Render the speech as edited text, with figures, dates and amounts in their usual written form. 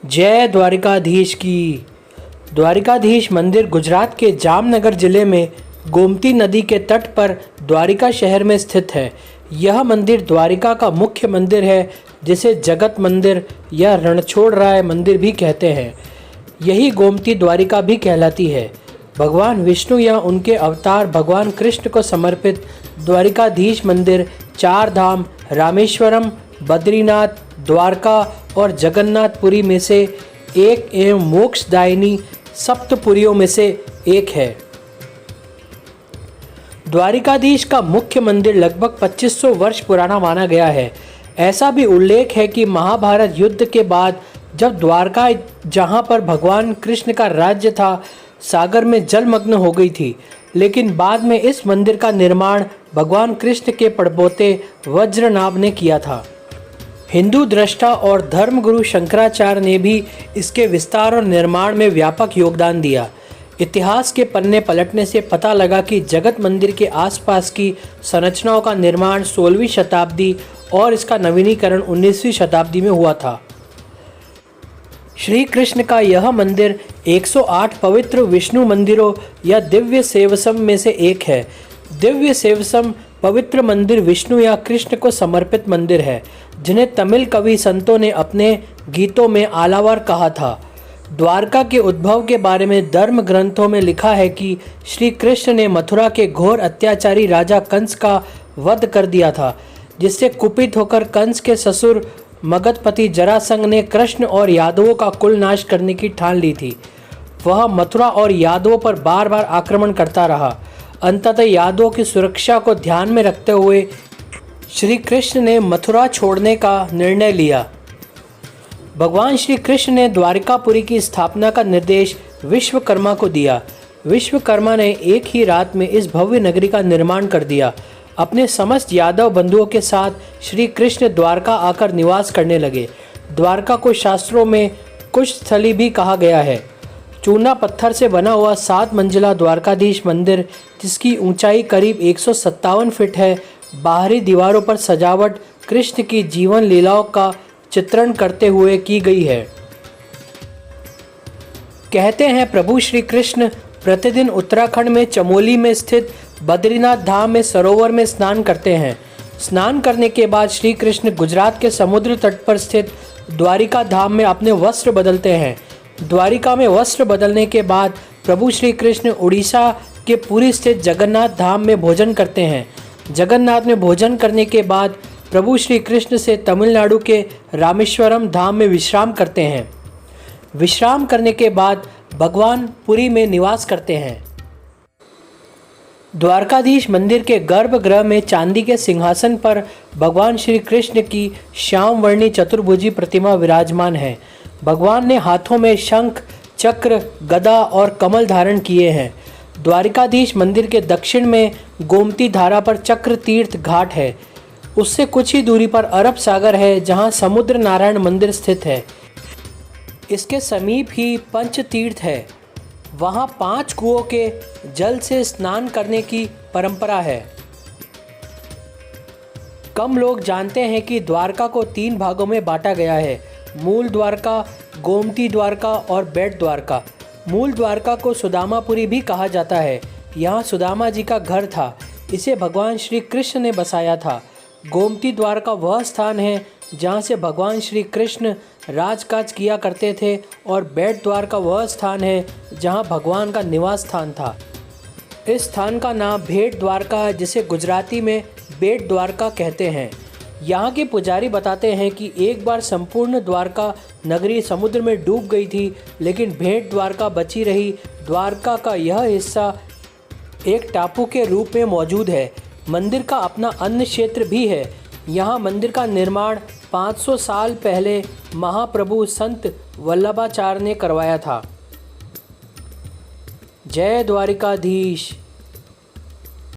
जय द्वारिकाधीश की। द्वारिकाधीश मंदिर गुजरात के जामनगर जिले में गोमती नदी के तट पर द्वारिका शहर में स्थित है। यह मंदिर द्वारिका का मुख्य मंदिर है, जिसे जगत मंदिर या रणछोड़राय मंदिर भी कहते हैं। यही गोमती द्वारिका भी कहलाती है। भगवान विष्णु या उनके अवतार भगवान कृष्ण को समर्पित द्वारिकाधीश मंदिर चार धाम रामेश्वरम, बद्रीनाथ, द्वारका और जगन्नाथपुरी में से एक एवं मोक्षदायिनी सप्तपुरियों में से एक है। द्वारिकाधीश का मुख्य मंदिर लगभग 2500 वर्ष पुराना माना गया है। ऐसा भी उल्लेख है कि महाभारत युद्ध के बाद जब द्वारका, जहां पर भगवान कृष्ण का राज्य था, सागर में जलमग्न हो गई थी, लेकिन बाद में इस मंदिर का निर्माण भगवान कृष्ण के पड़पोते वज्रनाभ ने किया था। हिंदू दृष्टा और धर्मगुरु शंकराचार्य ने भी इसके विस्तार और निर्माण में व्यापक योगदान दिया। इतिहास के पन्ने पलटने से पता लगा कि जगत मंदिर के आसपास की संरचनाओं का निर्माण 16वीं शताब्दी और इसका नवीनीकरण 19वीं शताब्दी में हुआ था। श्री कृष्ण का यह मंदिर 108 पवित्र विष्णु मंदिरों या दिव्य सेवसम में से एक है। दिव्य सेवसम पवित्र मंदिर विष्णु या कृष्ण को समर्पित मंदिर है, जिन्हें तमिल कवि संतों ने अपने गीतों में आलावार कहा था। द्वारका के उद्भव के बारे में धर्म ग्रंथों में लिखा है कि श्री कृष्ण ने मथुरा के घोर अत्याचारी राजा कंस का वध कर दिया था, जिससे कुपित होकर कंस के ससुर मगधपति जरासंध ने कृष्ण और यादवों का कुल नाश करने की ठान ली थी। वह मथुरा और यादवों पर बार बार आक्रमण करता रहा। अंततः यादवों की सुरक्षा को ध्यान में रखते हुए श्री कृष्ण ने मथुरा छोड़ने का निर्णय लिया। भगवान श्री कृष्ण ने द्वारिकापुरी की स्थापना का निर्देश विश्वकर्मा को दिया। विश्वकर्मा ने एक ही रात में इस भव्य नगरी का निर्माण कर दिया। अपने समस्त यादव बंधुओं के साथ श्री कृष्ण द्वारका आकर निवास करने लगे। द्वारका को शास्त्रों में कुश स्थली भी कहा गया है। चूना पत्थर से बना हुआ 7 मंजिला द्वारकाधीश मंदिर, जिसकी ऊंचाई करीब 157 फीट है, बाहरी दीवारों पर सजावट कृष्ण की जीवन लीलाओं का चित्रण करते हुए की गई है। कहते हैं प्रभु श्री कृष्ण प्रतिदिन उत्तराखंड में चमोली में स्थित बद्रीनाथ धाम में सरोवर में स्नान करते हैं। स्नान करने के बाद श्री कृष्ण गुजरात के समुद्र तट पर स्थित द्वारिका धाम में अपने वस्त्र बदलते हैं। द्वारिका में वस्त्र बदलने के बाद प्रभु श्री कृष्ण उड़ीसा के पुरी स्थित जगन्नाथ धाम में भोजन करते हैं। जगन्नाथ में भोजन करने के बाद प्रभु श्री कृष्ण से तमिलनाडु के रामेश्वरम धाम में विश्राम करते हैं। विश्राम करने के बाद भगवान पुरी में निवास करते हैं। द्वारकाधीश मंदिर के गर्भगृह में चांदी के सिंहासन पर भगवान श्री कृष्ण की श्याम वर्णी चतुर्भुजी प्रतिमा विराजमान है। भगवान ने हाथों में शंख, चक्र, गदा और कमल धारण किए हैं। द्वारिकाधीश मंदिर के दक्षिण में गोमती धारा पर चक्र तीर्थ घाट है। उससे कुछ ही दूरी पर अरब सागर है, जहां समुद्र नारायण मंदिर स्थित है। इसके समीप ही पंच तीर्थ है। वहां 5 कुओं के जल से स्नान करने की परंपरा है। कम लोग जानते हैं कि द्वारका को 3 भागों में बांटा गया है: मूल द्वारका, गोमती द्वारका और बेट द्वारका। मूल द्वारका को सुदामापुरी भी कहा जाता है। यहाँ सुदामा जी का घर था। इसे भगवान श्री कृष्ण ने बसाया था। गोमती द्वारका वह स्थान है जहाँ से भगवान श्री कृष्ण राजकाज किया करते थे, और बेट द्वारका वह स्थान है जहाँ भगवान का निवास स्थान था। इस स्थान का नाम भेट द्वारका है, जिसे गुजराती में बेट द्वारका कहते हैं। यहाँ के पुजारी बताते हैं कि एक बार संपूर्ण द्वारका नगरी समुद्र में डूब गई थी, लेकिन भेट द्वारका बची रही। द्वारका का यह हिस्सा एक टापू के रूप में मौजूद है। मंदिर का अपना अन्न क्षेत्र भी है। यहाँ मंदिर का निर्माण 500 साल पहले महाप्रभु संत वल्लभाचार्य ने करवाया था। जय द्वारिकाधीश।